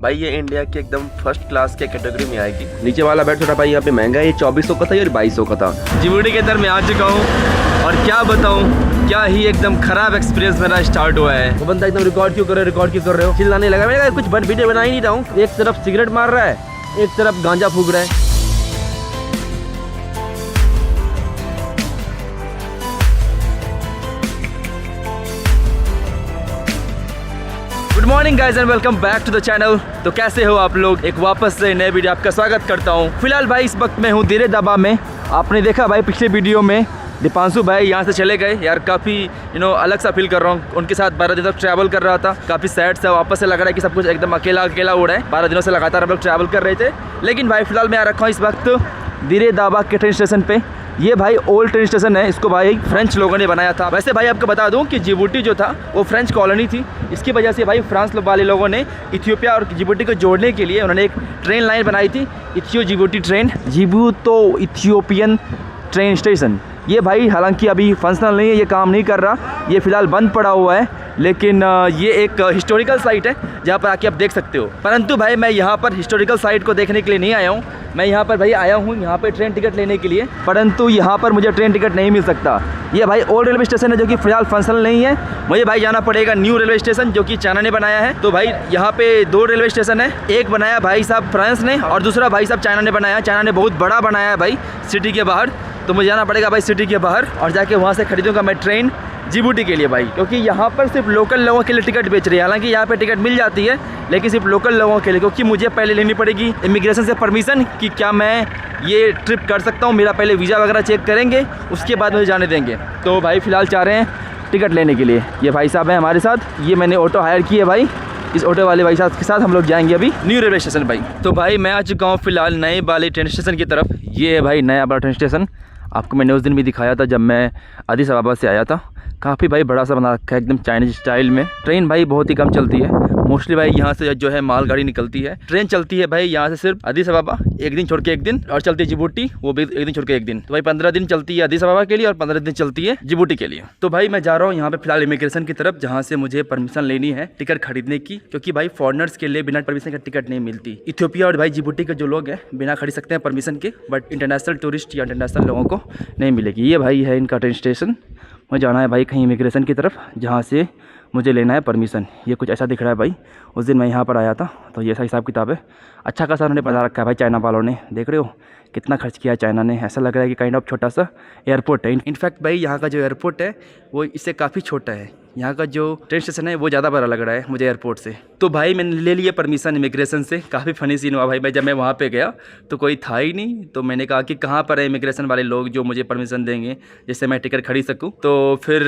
भाई ये इंडिया की एकदम फर्स्ट क्लास के कैटेगरी में आएगी। नीचे वाला बेड छोटा भाई यहाँ पे महंगा है, ये 2400 का था और 2200 का था। जिबूटी के अंदर मैं आ चुका हूँ और क्या बताऊँ, क्या ही एकदम खराब एक्सपीरियंस मेरा स्टार्ट हुआ है। वो बंदा एकदम रिकॉर्ड क्यों कर रहे हो, चिल्लाने लगा। मैंने कहा कुछ वीडियो बना ही नहीं रहा हूँ। एक तरफ सिगरेट मार रहा है, एक तरफ गांजा फूक रहा है। Good morning guys and welcome back to the channel. तो कैसे हो आप लोग, एक वापस से नए वीडियो आपका स्वागत करता हूँ। फिलहाल भाई इस वक्त मैं हूँ दिरे दाबा में। आपने देखा भाई पिछले वीडियो में दीपांशु भाई यहाँ से चले गए यार, काफ़ी अलग सा फील कर रहा हूँ। उनके साथ 12 दिन तक ट्रैवल कर रहा था, काफ़ी सैड सा, वापस से लग रहा है कि सब कुछ एकदम अकेला अकेला उड़ा है। 12 दिनों से लगातार हम लोग ट्रैवल कर रहे थे। लेकिन भाई फिलहाल मैं आ रखा हूँ इस वक्त दिरे दाबा के ट्रेन स्टेशन पे। ये भाई ओल्ड ट्रेन स्टेशन है, इसको भाई फ्रेंच लोगों ने बनाया था। वैसे भाई आपको बता दूं कि जिबूटी जो था वो फ्रेंच कॉलोनी थी। इसकी वजह से भाई फ्रांस वाले लोगों ने इथियोपिया और जिबूटी को जोड़ने के लिए उन्होंने एक ट्रेन लाइन बनाई थी, Ethio Djibouti train, Djibouti Ethiopian train station. ये भाई हालांकि अभी फंक्शनल नहीं है, ये काम नहीं कर रहा, ये फ़िलहाल बंद पड़ा हुआ है। लेकिन ये एक हिस्टोरिकल साइट है जहाँ पर आके आप देख सकते हो। परंतु भाई मैं यहाँ पर हिस्टोरिकल साइट को देखने के लिए नहीं आया हूँ। मैं यहाँ पर भाई आया हूँ यहाँ पे ट्रेन टिकट लेने के लिए, परंतु यहाँ पर मुझे ट्रेन टिकट नहीं मिल सकता। ये भाई ओल्ड रेलवे स्टेशन है जो कि फिलहाल फंक्शनल नहीं है। मुझे भाई जाना पड़ेगा न्यू रेलवे स्टेशन जो कि चाइना ने बनाया है। तो भाई यहाँ पे 2 रेलवे स्टेशन है, एक बनाया भाई साहब फ्रांस ने और दूसरा भाई साहब चाइना ने बनाया। चाइना ने बहुत बड़ा बनाया है भाई सिटी के बाहर। तो मुझे जाना पड़ेगा भाई सिटी के बाहर और जाके वहाँ से खरीदूंगा मैं ट्रेन जिबूटी के लिए भाई, क्योंकि यहाँ पर सिर्फ लोकल लोगों के लिए टिकट बेच रही है। हालांकि यहाँ पे टिकट मिल जाती है लेकिन सिर्फ लोकल लोगों के लिए, क्योंकि मुझे पहले लेनी पड़ेगी इमिग्रेशन से परमिशन कि क्या मैं ये ट्रिप कर सकता हूँ। मेरा पहले वीज़ा वगैरह चेक करेंगे, उसके बाद मुझे जाने देंगे। तो भाई फ़िलहाल चाह रहे हैं टिकट लेने के लिए। ये भाई साहब हैं हमारे साथ, ये मैंने ऑटो हायर की है भाई। इस ऑटो वाले भाई साहब के साथ हम लोग जाएंगे अभी न्यू रेलवे स्टेशन भाई। तो भाई मैं आ चुका हूँ फ़िलहाल नए वाले ट्रेन स्टेशन की तरफ। ये है भाई नया वाला ट्रेन स्टेशन। आपको मैंने उस दिन भी दिखाया था जब मैं अदीस अबाबा से आया था। काफ़ी भाई बड़ा सा बना रखा है एकदम चाइनीज स्टाइल में। ट्रेन भाई बहुत ही कम चलती है, मोस्टली भाई यहाँ से जो है मालगाड़ी निकलती है। ट्रेन चलती है भाई यहाँ से सिर्फ अदीस अबाबा एक दिन छोड़ के एक दिन, और चलती है जिबूटी वो भी एक दिन छोड़ के एक दिन। तो भाई 15 दिन चलती है अदीस अबाबा के लिए और 15 दिन चलती है जिबूटी के लिए। तो भाई मैं जा रहा हूँ यहाँ पे फिलहाल इमिग्रेशन की तरफ, जहाँ से मुझे परमिशन लेनी है टिकट खरीदने की, क्योंकि भाई फॉरनर्स के लिए बिना परमिशन का टिकट नहीं मिलती। इथियोपिया और भाई जिबूटी के जो लोग हैं बिना खरीद सकते हैं परमिशन के, बट इंटरनेशनल टूरिस्ट या इंटरनेशनल लोगों को नहीं मिलेगी। ये भाई है इनका ट्रेन स्टेशन। मुझे जाना है भाई कहीं इमिग्रेशन की तरफ जहाँ से मुझे लेना है परमिशन। ये कुछ ऐसा दिख रहा है भाई। उस दिन मैं यहाँ पर आया था तो ये ऐसा हिसाब किताब है। अच्छा खासा उन्होंने बना रखा है भाई चाइना वालों ने। देख रहे हो कितना खर्च किया चाइना ने। ऐसा लग रहा है कि काइंड ऑफ छोटा सा एयरपोर्ट है। इनफैक्ट भाई यहाँ का जो एयरपोर्ट है वो इससे काफ़ी छोटा है। यहाँ का जो ट्रेन स्टेशन है वो ज़्यादा बड़ा लग रहा है मुझे एयरपोर्ट से। तो भाई मैंने ले लिया परमिशन इमिग्रेशन से। काफ़ी फ़नी सीन हुआ भाई। मैं जब मैं वहाँ पे गया तो कोई था ही नहीं। तो मैंने कहा कि कहाँ पर है इमिग्रेशन वाले लोग जो मुझे परमिशन देंगे जिससे मैं टिकट खरीद सकूँ। तो फिर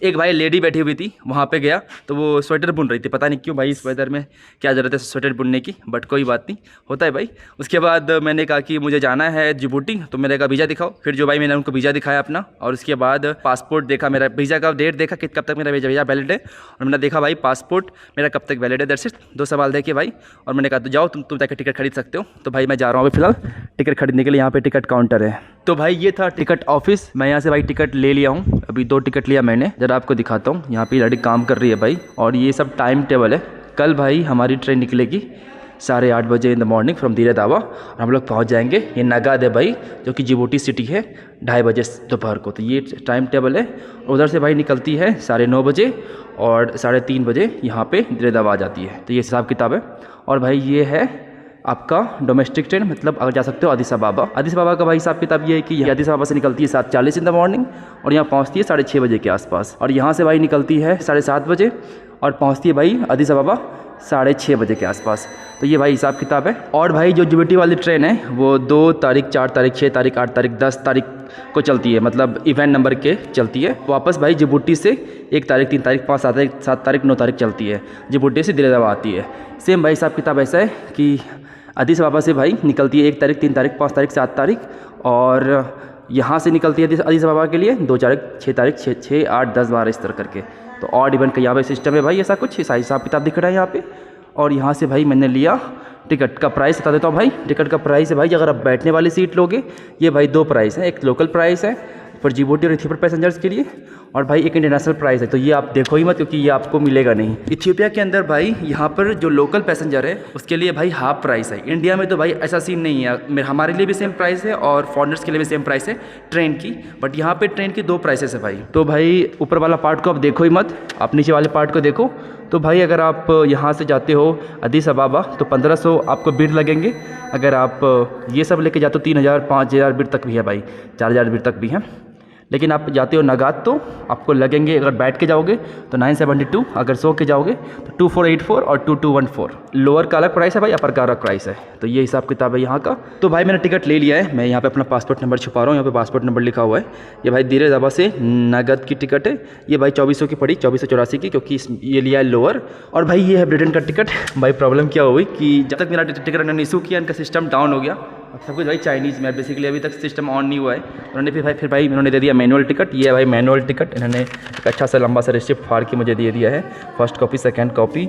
एक भाई लेडी बैठी हुई थी, वहाँ पर गया तो वो स्वेटर बुन रही थी। पता नहीं क्यों भाई इस वेदर में क्या ज़रूरत है स्वेटर बुनने की, बट कोई बात नहीं, होता है भाई। उसके बाद मैंने कहा कि मुझे जाना है जिबूटी। तो मैंने कहा वीज़ा दिखाओ। फिर जो भाई मैंने उनको वीज़ा दिखाया अपना, और उसके बाद पासपोर्ट देखा, मेरा वीज़ा का डेट देखा कि कब तक मेरा वीज़ा वैलिड है। और मैंने देखा भाई पासपोर्ट मेरा कब तक वैलिड है, दैट्स इट। 2 सवाल देखे भाई और मैंने कहा तो जाओ तुम जाकर टिकट खरीद सकते हो। तो भाई मैं जा रहा हूँ अभी फिलहाल टिकट खरीदने के लिए। यहाँ पे टिकट काउंटर है। तो भाई ये था टिकट ऑफिस। मैं यहाँ से भाई टिकट ले लिया हूँ, अभी 2 टिकट लिया मैंने। जरा आपको दिखाता हूँ, यहाँ पे लड़की काम कर रही है भाई। और ये सब टाइम टेबल है। कल भाई हमारी ट्रेन निकलेगी 8:30 बजे इन द मॉर्निंग फ्रॉम दिरे दाबा, और हम लोग पहुंच जाएंगे ये नगाद है भाई जो कि जिबूटी सिटी है 2:30 बजे दोपहर को। तो ये टाइम टेबल है। उधर से भाई निकलती है 9:30 बजे और 3:30 बजे यहाँ पे दिरे दाबा आ जाती है। तो ये हिसाब किताब है। और भाई ये है आपका डोमेस्टिक ट्रेन, मतलब अगर जा सकते हो अदीस अबाबा। अदीस अबाबा का भाई हिसाब किताब ये है कि ये अदीस अबाबा से निकलती है 7:40 इन द मॉर्निंग और यहाँ पहुँचती है 6:30 बजे के आसपास। और यहाँ से भाई निकलती है 7:30 बजे और पहुँचती है भाई अदीस अबाबा 6:30 बजे के आसपास। तो ये भाई हिसाब किताब है। और भाई जो जिबूटी वाली ट्रेन है वो 2 तारीख, 4 तारीख, 6 तारीख, 8 तारीख, 10 तारीख को चलती है, मतलब इवेंट नंबर के चलती है। वापस भाई जिबूटी से 1 तारीख, 3 तारीख, 5, 7 तारीख, 9 तारीख चलती है। जिबूटी से दिरे दाबा आती है। सेम भाई हिसाब किताब ऐसा है कि अदीस अबाबा से भाई निकलती है 1 तारीख, 3 तारीख, 5 तारीख, 7 तारीख, और यहाँ से निकलती है अदीस अबाबा के लिए 2 तारीख, 6 तारीख, 6, 8, 10, 12 इस तरह करके। तो और इवेंट का यहाँ पे सिस्टम है भाई। ऐसा कुछ हिसाब किताब दिख रहा है यहाँ पे। और यहाँ से भाई मैंने लिया टिकट का प्राइस बता देता हूँ भाई। टिकट का प्राइस है भाई, अगर आप बैठने वाली सीट लोगे ये भाई 2 प्राइस है। एक लोकल प्राइस है फॉर जिबूटी और इथियोपिया पैसेंजर्स के लिए। और भाई एक इंटरनेशनल प्राइस है, तो ये आप देखो ही मत, क्योंकि ये आपको मिलेगा नहीं। इथियोपिया के अंदर भाई यहाँ पर जो लोकल पैसेंजर है उसके लिए भाई हाफ प्राइस है। इंडिया में तो भाई ऐसा सीन नहीं है, हमारे लिए भी सेम प्राइस है और फॉरनर्स के लिए भी सेम प्राइस है ट्रेन की, बट यहाँ पे ट्रेन की 2 प्राइसेस है भाई। तो भाई ऊपर वाला पार्ट को आप देखो ही मत, आप नीचे वाले पार्ट को देखो। तो भाई अगर आप यहाँ से जाते हो अदीस अबाबा तो 1500 आपको बिड लगेंगे। अगर आप ये सब लेके जाते हो 3000 5000 बिड तक भी है भाई, 4000 बिड तक भी है। लेकिन आप जाते हो नगात तो आपको लगेंगे, अगर बैठ के जाओगे तो 972, अगर सो के जाओगे तो 2484 और 2214। लोअर का अलग प्राइस है भाई, अपर का अलग प्राइस है। तो ये हिसाब किताब है यहाँ का। तो भाई मैंने टिकट ले लिया है, मैं यहाँ पे अपना पासपोर्ट नंबर छुपा रहा हूँ, यहाँ पे पासपोर्ट नंबर लिखा हुआ है। ये भाई धीरे दबा से नगद की टिकट है, ये भाई 2400 की पड़ी, 2484 की, क्योंकि ये लिया है लोअर। और भाई ये है ब्रिटेन का टिकट। भाई प्रॉब्लम क्या हुई कि जब तक मेरा टिकट उन्होंने इशू किया, इनका सिस्टम डाउन हो गया। अब सब कुछ भाई चाइनीज़ में, बेसिकली अभी तक सिस्टम ऑन नहीं हुआ है। उन्होंने फिर भाई इन्होंने दे दिया मैनुअल टिकट। ये है भाई मैनुअल टिकट, इन्होंने एक अच्छा सा लंबा सा रिसिप्ट फाड़ के मुझे दे दिया है, फर्स्ट कॉपी सेकंड कॉपी।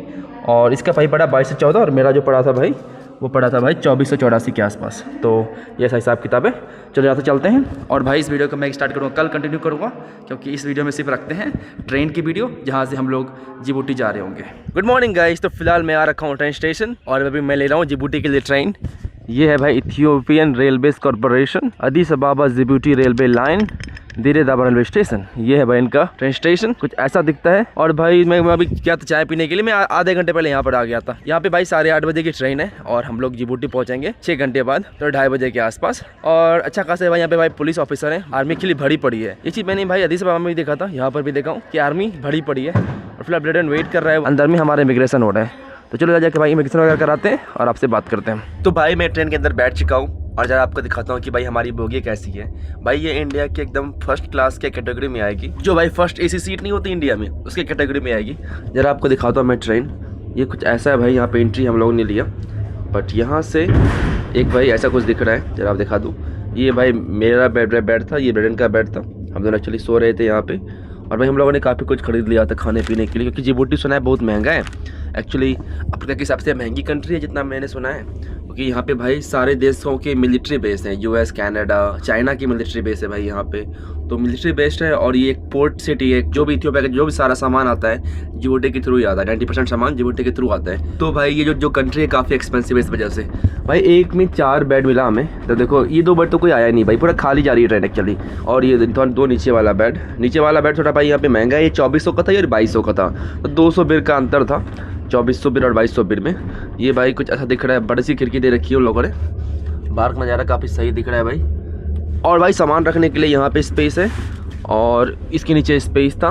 और इसका भाई पड़ा 22 से 14 और मेरा जो पड़ा था भाई वो पड़ा था भाई 2484 के आसपास। तो ये ऐसा हिसाब किताब है। चलो यहाँ से चलते हैं। और भाई इस वीडियो को मैं स्टार्ट करूँगा, कल कंटिन्यू करूँगा, क्योंकि इस वीडियो में सिर्फ रखते हैं ट्रेन की वीडियो जहाँ से हम लोग जिबूटी जा रहे होंगे। Good morning guys. तो फिलहाल मैं आ रखा हूँ ट्रेन स्टेशन और अभी मैं ले रहा हूँ जिबूटी के लिए ट्रेन। ये है भाई Ethiopian railways corporation अदीस अबाबा Djibouti railway line धीरे दाबा रेलवे स्टेशन। ये है भाई इनका ट्रेन स्टेशन, कुछ ऐसा दिखता है। और भाई मैं अभी क्या था चाय पीने के लिए, मैं आधे घंटे पहले यहाँ पर आ गया था। यहाँ पे भाई 8:30 बजे की ट्रेन है और हम लोग जिबूटी पहुँचेंगे 6 घंटे बाद, तो 2:30 बजे के आसपास। और अच्छा खासा भाई यहाँ पे भाई पुलिस ऑफिसर है, आर्मी के लिए भरी पड़ी है। ये चीज़ मैंने भाई अदीस अबाबा में भी देखा था, यहाँ पर भी देखा हूँ कि आर्मी भरी पड़ी है। और फिलहाल ब्रिटेन वेट कर रहा है, अंदर में हमारा इमिग्रेशन हो रहा है। तो चलो जाके भाई इमिग्रेशन वगैरह कराते हैं और आपसे बात करते हैं। तो भाई मैं ट्रेन के अंदर बैठ चुका हूँ और जरा आपको दिखाता हूँ कि भाई हमारी बोगी कैसी है। भाई ये इंडिया के एकदम फर्स्ट क्लास के कैटेगरी में आएगी, जो भाई फर्स्ट एसी सीट नहीं होती इंडिया में, उसके कैटेगरी में आएगी। जरा आपको दिखाता हूँ मैं ट्रेन। ये कुछ ऐसा है भाई, यहाँ पे एंट्री हम लोगों ने लिया, बट यहाँ से एक भाई ऐसा कुछ दिख रहा है, जरा आप दिखा दूँ। ये भाई मेरा बेड था, ये ब्रिटेन का बेड था। हम दोनों एक्चुअली सो रहे थे यहाँ पे। और भाई हम लोगों ने काफ़ी कुछ खरीद लिया था खाने पीने के लिए, क्योंकि जिबूटी सुना है बहुत महंगा है। एक्चुअली अफ्रीका की सबसे महंगी कंट्री है जितना मैंने सुना है, क्योंकि यहाँ पे भाई सारे देशों के मिलिट्री बेस हैं, यूएस कनाडा चाइना की मिलिट्री बेस है भाई यहाँ पे। तो मिलिट्री बेस्ड है और ये एक पोर्ट सिटी है, जो भी इथियोपिया का जो भी सारा सामान आता है जिबूटी के थ्रू ही आता है। 90% सामान जिबूटी के थ्रू आता है। तो भाई ये जो कंट्री है काफ़ी एक्सपेंसिव है इस वजह से। भाई एक में 4 बेड मिला हमें, तो देखो ये 2 बेड तो कोई आया नहीं भाई, पूरा खाली जा रही है ट्रेन एक्चुअली। और ये 2 नीचे वाला बेड थोड़ा भाई यहाँ पे महंगा है, ये 2400 का था, ये 2200 का था, तो 200 बिर का अंतर था, 2400 बिर और 2200 बिर में। ये भाई कुछ ऐसा दिख रहा है, बड़ी सी खिड़की दे रखी है उन लोगों ने, बाहर का नज़ारा काफ़ी सही दिख रहा है भाई। और भाई सामान रखने के लिए यहाँ पे स्पेस है और इसके नीचे स्पेस था,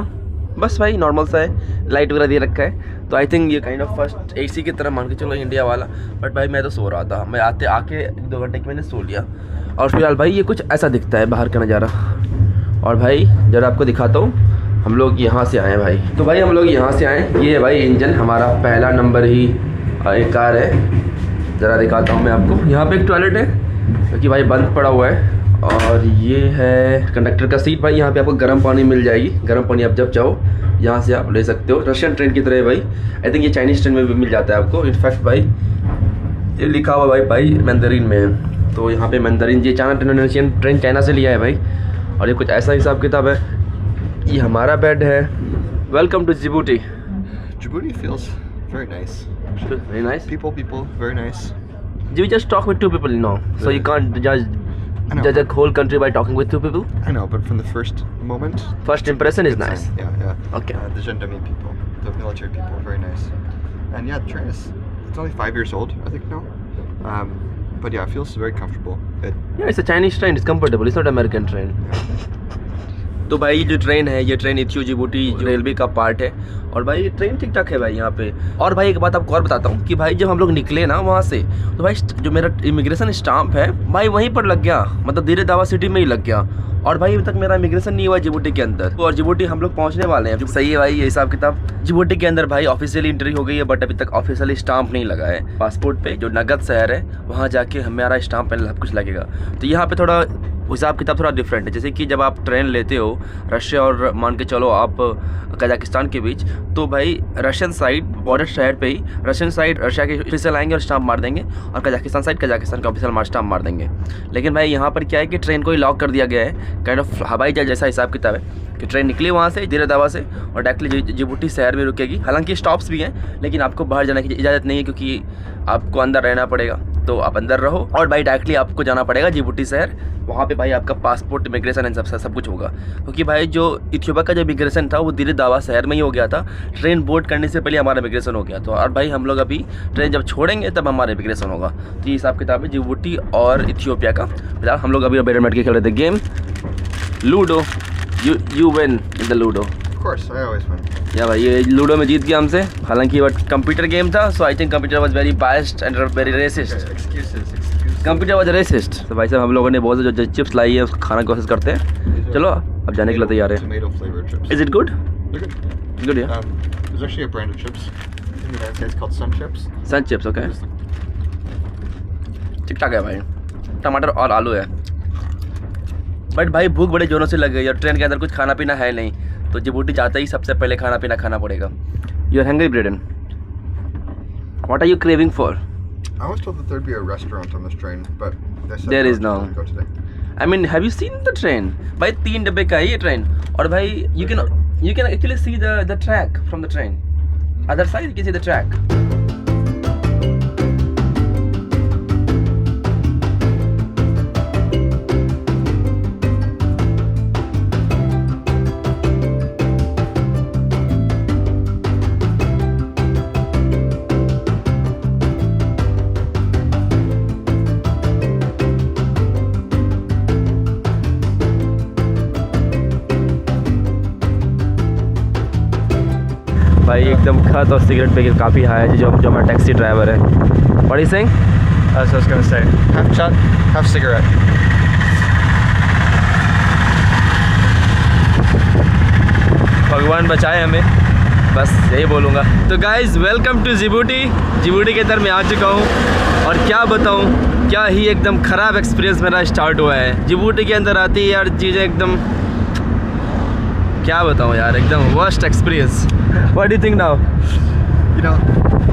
बस भाई नॉर्मल सा है, लाइट वगैरह दे रखा है। तो आई थिंक ये काइंड ऑफ फर्स्ट एसी की तरह मान के चलो इंडिया वाला। बट भाई मैं तो सो रहा था, मैं आके 2 घंटे की मैंने सो लिया। और फिलहाल भाई ये कुछ ऐसा दिखता है बाहर का नज़ारा। और भाई जरा आपको दिखाता हूँ, हम लोग यहाँ से आए भाई। तो भाई हम लोग यहाँ से आए, ये है भाई इंजन, हमारा पहला नंबर ही एक कार है। ज़रा दिखाता हूँ मैं आपको। यहाँ पे एक टॉयलेट है क्योंकि भाई बंद पड़ा हुआ है। और ये है कंडक्टर का सीट। भाई यहाँ पे आपको गर्म पानी मिल जाएगी, गर्म पानी आप जब चाहो यहाँ से आप ले सकते हो। रशियन ट्रेन की तरह है भाई, आई थिंक ये चाइनीज़ ट्रेन में भी मिल जाता है आपको। इनफैक्ट भाई ये लिखा हुआ भाई मैंडरीन में है, तो यहाँ पे मैंडरीन, ये चाइना ट्रेन चाइना से लिया है भाई। और ये कुछ ऐसा हिसाब किताब है। ये हमारा बेड है। Welcome to Djibouti. Djibouti feels very nice. Very nice. People, very nice. You just talk with 2 people, you know, so you can't judge a whole country by talking with 2 people. I know, but from the first moment, First impression is nice. Yeah. Okay. The gendarmerie people, the military people, very nice. And yeah, the train it's only 5 years old, I think now. But yeah, it feels very comfortable. Yeah, it's a Chinese train. It's comfortable. It's not American train. तो भाई ये जो train है, ये train इथियो Djibouti railway का part है। और भाई ये ट्रेन ठीक ठाक है भाई यहाँ पे। और भाई एक बात आपको और बताता हूँ कि भाई जब हम लोग निकले ना वहाँ से, तो भाई जो मेरा इमिग्रेशन स्टाम्प है भाई वहीं पर लग गया, मतलब धीरे दावा सिटी में ही लग गया। और भाई अभी तक मेरा इमिग्रेशन नहीं हुआ जिबूटी के अंदर, और जिबूटी हम लोग पहुँचने वाले हैं। सही है भाई ये हिसाब किताब। जिबूटी के अंदर भाई ऑफिशियली एंट्री हो गई है, बट अभी तक ऑफिशियली स्टाम्प नहीं लगा है पासपोर्ट पे। जो नगद शहर है वहाँ जाके हमारा स्टाम्प सब कुछ लगेगा। तो यहाँ पे थोड़ा हिसाब किताब थोड़ा डिफरेंट है। जैसे कि जब आप ट्रेन लेते हो रशिया और मान के चलो आप कजाकिस्तान के बीच, तो भाई रशियन साइड बॉर्डर शहर पे ही रशियन साइड रशिया के ऑफिसर आएंगे और स्टाम्प मार देंगे, और कजाकिस्तान साइड कजाकिस्तान के ऑफिसर स्टाम्प मार देंगे। लेकिन भाई यहाँ पर क्या है कि ट्रेन को ही लॉक कर दिया गया है, काइंड ऑफ हवाई जहाज जैसा हिसाब किताब है कि ट्रेन निकली वहाँ से जीरे दावा से और डायरेक्टली जिबूटी शहर में रुकेगी। हालांकि स्टॉप्स भी हैं, लेकिन आपको बाहर जाने की इजाज़त नहीं है क्योंकि आपको अंदर रहना पड़ेगा, तो आप अंदर रहो। और भाई डायरेक्टली आपको जाना पड़ेगा जिबूटी शहर, वहाँ पे भाई आपका पासपोर्ट इमिग्रेशन एंड सब कुछ होगा। क्योंकि भाई जो इथियोपिया का जो इमिग्रेशन था वो जीरे दावा शहर में ही हो गया था, ट्रेन बोर्ड करने से पहले हमारा इमिग्रेशन हो गया था। और भाई हम लोग अभी ट्रेन जब छोड़ेंगे तब हमारा इमिग्रेशन होगा। तो ये हिसाब किताब है जिबूटी और इथियोपिया का। फिलहाल हम लोग अभी बैडमिंटन के खेल रहे थे game ludo. You win in the Ludo. Of course, I always win. या भाई ये लूडो में जीत गया हमसे। हालांकि वो कंप्यूटर गेम था, so I think computer was very biased and very racist. Excuses. Computer was racist. तो भाई साहब हम लोगों ने बहुत से जो चिप्स लाई है उसको खाना की कोशिश करते हैं। चलो अब जाने के लिए तैयार है। Tomato flavored chips. Is it good? They're good. Good या There's actually a brand of chips in the United States called Sun Chips. Sun chips okay, ठीक ठाक है भाई। टमाटर और आलू है। बट भाई भूख बड़े जोरों से लग गई और ट्रेन के अंदर कुछ खाना पीना है नहीं, तो जिबूटी जाते ही सबसे पहले खाना पीना खाना पड़ेगा। You are hungry Braden, what are you craving for? I was told that there'd be a restaurant on this train, but they said There no, is no. don't go today. I mean have you seen the train? भाई 3 डब्बे का है ये train, और भाई you can actually see the track from the train. Other side you can see the track. भाई एकदम खत और सिगरेट पे काफ़ी हाई है जो हमारा टैक्सी ड्राइवर है। What are you saying? As I was going to say, half chat, half cigarette. भगवान बचाए हमें, बस यही बोलूँगा। तो guys welcome to Djibouti. Djibouti के अंदर मैं आ चुका हूँ और क्या बताऊँ, क्या ही एकदम ख़राब एक्सपीरियंस मेरा स्टार्ट हुआ है। जिबूटी के अंदर आती है यार चीज़ें एकदम, क्या बताऊँ यार, एकदम worst experience. What do you think now? You know,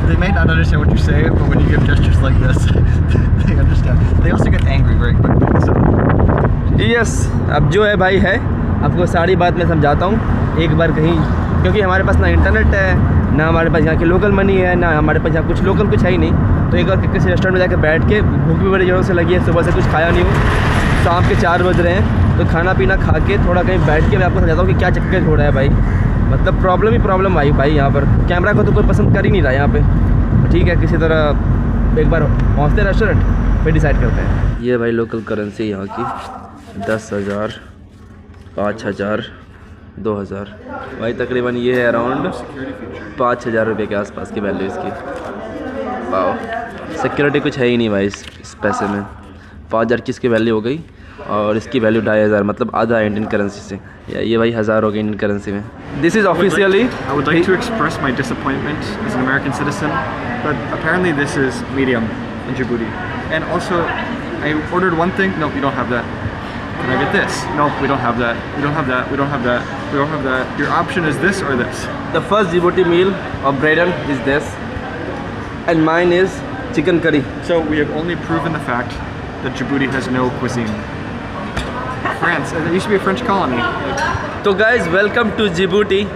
they may not understand what you say, but when you give gestures like this, they understand. They also get angry very quickly. So. Yes, अब जो है भाई है, आपको सारी बात मैं समझाता हूँ। एक बार कहीं, क्योंकि हमारे पास ना इंटरनेट है, ना हमारे पास यहाँ की लोकल मनी है, ना हमारे पास यहाँ कुछ लोकल कुछ है ही नहीं। तो एक बार किसी रेस्टोरेंट में जाकर बैठ के, भूख भी बड़ी जोरों से लगी है, सुबह से कुछ खाया नहीं हूँ, शाम के 4 बज रहे हैं, तो खाना पीना खा के थोड़ा कहीं बैठ के मैं आपको समझाता हूँ कि क्या चक्कर हो रहा है भाई। मतलब प्रॉब्लम ही प्रॉब्लम आई भाई। यहाँ पर कैमरा को तो कोई पसंद कर ही नहीं रहा यहाँ पे। ठीक है, किसी तरह एक बार पहुँचते हैं रेस्टोरेंट, फिर डिसाइड करते हैं। ये भाई लोकल करेंसी यहाँ की 10,000, 5,000, 2,000 भाई, तकरीबन ये है अराउंड 5,000 रुपये के आसपास की वैल्यू इसकी। वाह, सिक्योरिटी कुछ है ही नहीं भाई इस पैसे में। 5,000 की इसकी वैल्यू हो गई और इसकी वैल्यू 2,500, मतलब आधा इंडियन करेंसी से। ये भाई 1,000 हो गई इंडियन करेंसी में। This is officially I would like to express my disappointment as an American citizen, but apparently this is medium in Djibouti. And also, I ordered one thing. No, we don't have that. Can I get this? No, we don't have that. We don't have that. We don't have that. We don't have that. Your option is this or this. the first Djibouti meal of Braden is this, and mine is chicken curry. So we have only proven the fact that Djibouti has no cuisine. France. It used to be a French colony. तो guys welcome to Djibouti.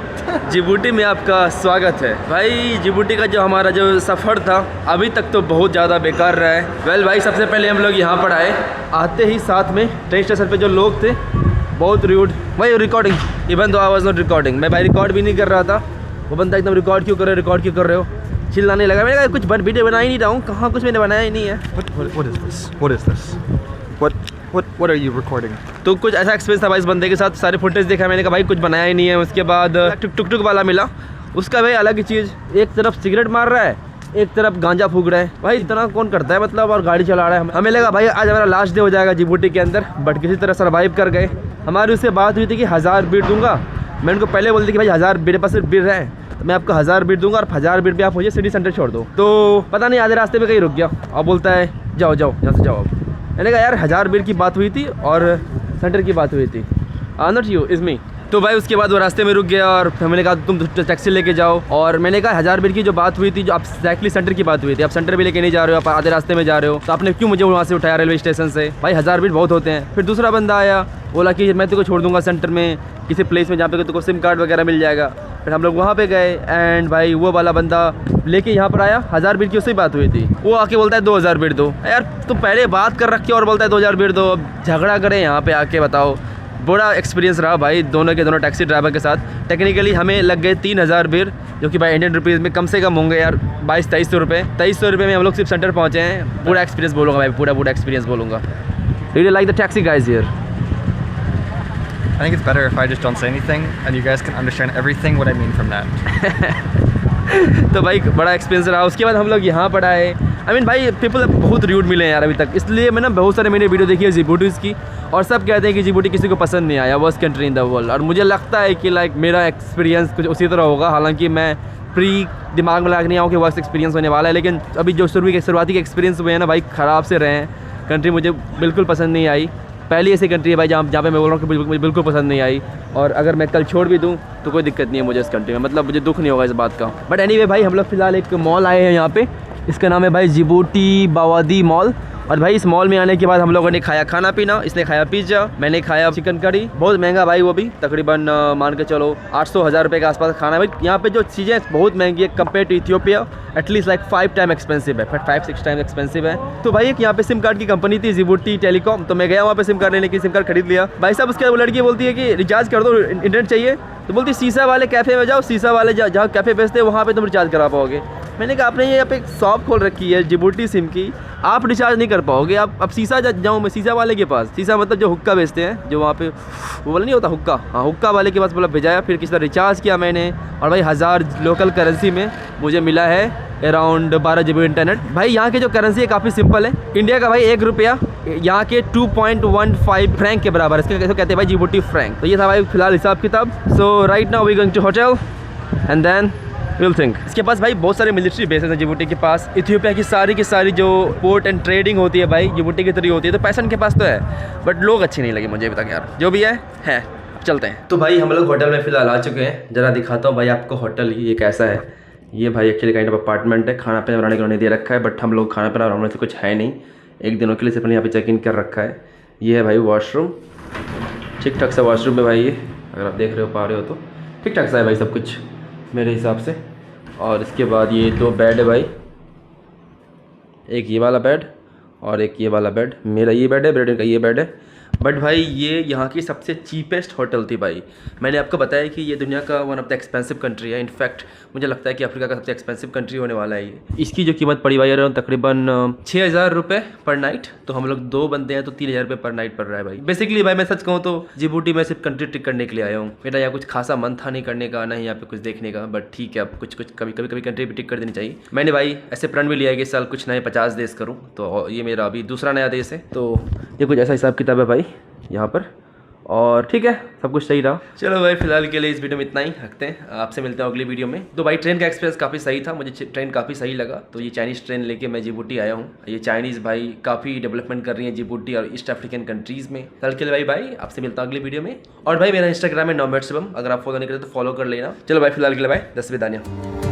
Djibouti में आपका स्वागत है भाई। Djibouti का जो हमारा जो सफ़र था अभी तक तो बहुत ज़्यादा बेकार रहा है। वेल भाई, सबसे पहले हम लोग यहाँ पर आए, आते ही साथ में ट्रेन स्टेशन पे जो लोग थे बहुत रूड। भाई recording, even though I was not recording, मैं भाई रिकॉर्ड भी नहीं कर रहा था। वो बंदा एकदम रिकॉर्ड क्यों कर रहे हो, चिल्लाने लगा। मैंने कहा कुछ वीडियो बना ही नहीं रहा हूँ, कहाँ कुछ मैंने बनाया ही नहीं है। What is this? What is this? What are you recording? तो कुछ ऐसा एक्सपीरियंस था भाई इस बंदे के साथ। सारे फुटेज देखा मैंने, कहा भाई कुछ बनाया ही नहीं है। उसके बाद टुक टुक वाला मिला, उसका भाई अलग ही चीज़, एक तरफ सिगरेट मार रहा है, एक तरफ गांजा फूक रहा है। भाई इतना कौन करता है मतलब, और गाड़ी चला रहा है। हमें लगा भाई आज हमारा लास्ट डे हो जाएगा जिबूटी के अंदर, बट किसी तरह सर्वाइव कर गए। हमारी उससे बात हुई थी कि 1000 बीट दूंगा। मैं उनको पहले बोलती कि भाई 1000 मेरे पास सिर्फ बीट है, तो मैं आपको 1000 बीट दूंगा और 1000 बीट पे आप मुझे सिटी सेंटर छोड़ दो। तो पता नहीं आधे रास्ते में कहीं रुक गया और बोलता है जाओ यहाँ से जाओ। मैंने कहा यार 1000 बीर की बात हुई थी और सेंटर की बात हुई थी, नॉट यू इज़ मी। तो भाई उसके बाद वो रास्ते में रुक गया और मैंने कहा तुम टैक्सी लेके जाओ, और मैंने कहा 1000 बीर की जो बात हुई थी, जो आप एक्जैक्टली सेंटर की बात हुई थी, आप सेंटर भी लेके नहीं जा रहे हो, आप आधे रास्ते में जा रहे हो, तो आपने क्यों मुझे वहाँ से उठाया रेलवे स्टेशन से? भाई 1000 बीर बहुत होते हैं। फिर दूसरा बंदा आया, बोला कि मैं तेको छोड़ दूंगा सेंटर में किसी प्लेस में जहाँ पे तेको सिम कार्ड वगैरह मिल जाएगा। फिर हम लोग वहाँ पे गए एंड भाई वो वाला बंदा लेके यहाँ पर आया, 1000 बीर की उससे बात हुई थी, वो आके बोलता है 2000 बीर दो। यार तुम पहले बात कर रखी और बोलता है 2000 बीर दो, अब झगड़ा करें यहाँ पे आके, बताओ। बड़ा एक्सपीरियंस रहा भाई दोनों के दोनों टैक्सी ड्राइवर के साथ। टेक्निकली हमें लग गए 3000 बीर, जो कि भाई इंडियन रुपीज़ में कम से कम होंगे यार 2200-2300 रुपये। 2300 रुपये में हम लोग सिर्फ सेंटर पहुँचे हैं। पूरा एक्सपीरियंस बोलूँगा भाई, पूरा एक्सपीरियंस बोलूँगा। Really like the taxi guys here. I think it's better if I just don't say anything and you guys can understand everything what I mean from that. तो भाई बड़ा एक्सपीरियंस रहा। उसके बाद हम लोग यहाँ पर आए। आई मीन भाई पीपल बहुत रूड मिले हैं यार अभी तक, इसलिए मैं ना बहुत सारे मैंने वीडियो देखी है जिबूटीज़ की, और सब कहते हैं कि जिबूटी किसी को पसंद नहीं आया, worst country in the world. और मुझे लगता है कि लाइक मेरा एक्सपीरियंस कुछ उसी तरह होगा, हालांकि मैं प्री दिमाग में लग नहीं आऊँ कि वर्स्ट एक्सपीरियंस होने वाला है, लेकिन अभी जो शुरुआती के एक्सपीरियंस हुए हैं ना भाई, ख़राब से रहे हैं। कंट्री मुझे बिल्कुल पसंद नहीं आई। पहली ऐसी कंट्री है भाई जहाँ पे मैं बोल रहा हूँ कि मुझे बिल्कुल पसंद नहीं आई, और अगर मैं कल छोड़ भी दूँ तो कोई दिक्कत नहीं है मुझे इस कंट्री में, मतलब मुझे दुख नहीं होगा इस बात का। बट एनीवे भाई हम लोग फ़िलहाल एक मॉल आए हैं यहाँ पे, इसका नाम है भाई जिबूटी बावादी मॉल। और भाई इस मॉल में आने के बाद हम लोगों ने खाया खाना पीना। इसने खाया पिज़्ज़ा, मैंने खाया चिकन करी, बहुत महंगा भाई, वो भी तकरीबन मान के चलो 800-1000 रुपये के आसपास खाना है भाई। यहाँ पे जो चीज़ें बहुत महंगी है compare to Ethiopia, at least like 5 time expensive है, 5-6 टाइम एक्सपेंसिव है। तो भाई एक यहाँ पे सिम कार्ड की कंपनी थी जिबूटी टेलीकॉम, तो मैं गया वहाँ पे सिम कार्ड लेने की, सिम कार्ड खरीद लिया भाई साहब। उसके बाद वो लड़की बोलती है कि रिचार्ज कर दो, इंटरनेट चाहिए, तो बोलती है शीशा वाले कैफ़े में जाओ, शीशा वाले जहाँ कैफ़े बेचते हैं वहाँ पे तुम रिचार्ज करा पाओगे। मैंने कहा आपने यहाँ पे एक शॉप खोल रखी है जिबूटी सिम की, आप रिचार्ज नहीं कर पाओगे। आप अब शीशा जाऊँ मैं शीशा वाले के पास, शीशा मतलब जो हुक्का बेचते हैं, जो वहाँ पे वो वाला नहीं होता हुक्का, हाँ हुक्का वाले के पास बोला भेजाया। फिर किसी तरह रिचार्ज किया मैंने, और भाई 1000 लोकल करेंसी में मुझे मिला है अराउंड 12 GB इंटरनेट। भाई यहाँ की जो करेंसी है काफ़ी सिंपल है, इंडिया का भाई 1 रुपया यहाँ के 2.15 फ्रैंक के बराबर, इसके कैसे कहते हैं भाई जिबूटी फ्रैंक। तो ये था भाई फिलहाल हिसाब किताब। So right now we going to hotel and then will think. इसके पास भाई बहुत सारे मिलिट्री बेसेस हैं जिबूटी के पास। इथियोपिया की सारी जो पोर्ट एंड ट्रेडिंग होती है भाई जिबूटी की तरह होती है, तो पैसा इनके पास तो है, बट लोग अच्छे नहीं लगे मुझे अभी तक यार। जो भी है अब चलते हैं। तो भाई हम लोग होटल में फ़िलहाल आ चुके हैं, ज़रा दिखाता हूँ भाई आपको होटल ये कैसा है। ये भाई एक्चुअली काइंड ऑफ अपार्टमेंट है, खाना पीना बनाने के लिए दे रखा है, बट हम लोग खाना पीना बनाने से कुछ है नहीं, एक दिनों के लिए सिर्फ यहाँ पे चेक इन कर रखा है। ये है भाई वॉशरूम, ठीक ठाक सा वॉशरूम है भाई ये, अगर आप देख रहे हो पा रहे हो तो ठीक ठाक सा है भाई सब कुछ मेरे हिसाब से। और इसके बाद ये 2 बेड है भाई, एक ये वाला बेड और एक ये वाला बेड। मेरा ये बेड है, ब्रेड का ये बेड है। बट भाई ये यहाँ की सबसे चीपेस्ट होटल थी भाई। मैंने आपको बताया कि ये दुनिया का one of the expensive country है, इनफैक्ट मुझे लगता है कि अफ्रीका का सबसे एक्सपेंसिव कंट्री होने वाला है ये। इसकी जो कीमत पड़ी भाई यार तकरीबन 6000 रुपये पर नाइट, तो हम लोग 2 बंदे हैं तो 3000 रुपये पर नाइट पड़ रहा है भाई। बेसिकली भाई मैं सच कहूँ तो जिबूटी में सिर्फ कंट्री ट्रिक करने के लिए आया हूँ, मेरा यहाँ कुछ खासा मन था नहीं करने का, नहीं यहाँ पे कुछ देखने का, बट ठीक है अब कुछ कभी कंट्री भी टिक कर देनी चाहिए। मैंने भाई ऐसे प्रण भी लिया है कि इस साल कुछ नए 50 देश करूँ, तो ये मेरा अभी दूसरा नया देश है। तो ये कुछ ऐसा हिसाब किताब है भाई यहाँ पर, और ठीक है सब कुछ सही रहा। चलो भाई फिलहाल के लिए इस वीडियो में इतना ही रखते हैं, आपसे मिलते हैं अगली वीडियो में। तो भाई ट्रेन का एक्सपीरियंस काफ़ी सही था, मुझे ट्रेन काफ़ी सही लगा। तो ये चाइनीज़ ट्रेन लेके मैं जिबूटी आया हूँ। ये चाइनीज़ भाई काफ़ी डेवलपमेंट कर रही है जिबूटी और ईस्ट अफ्रीकन कंट्रीज़ में। कल के लिए भाई आपसे मिलता हूँ अगली वीडियो में। और भाई मेरा इंस्टाग्राम है नॉमेड शुभम, अगर आप फॉलो नहीं करते तो फॉलो कर लेना। चलो भाई फिलहाल के लिए भाई 10 विदानिया।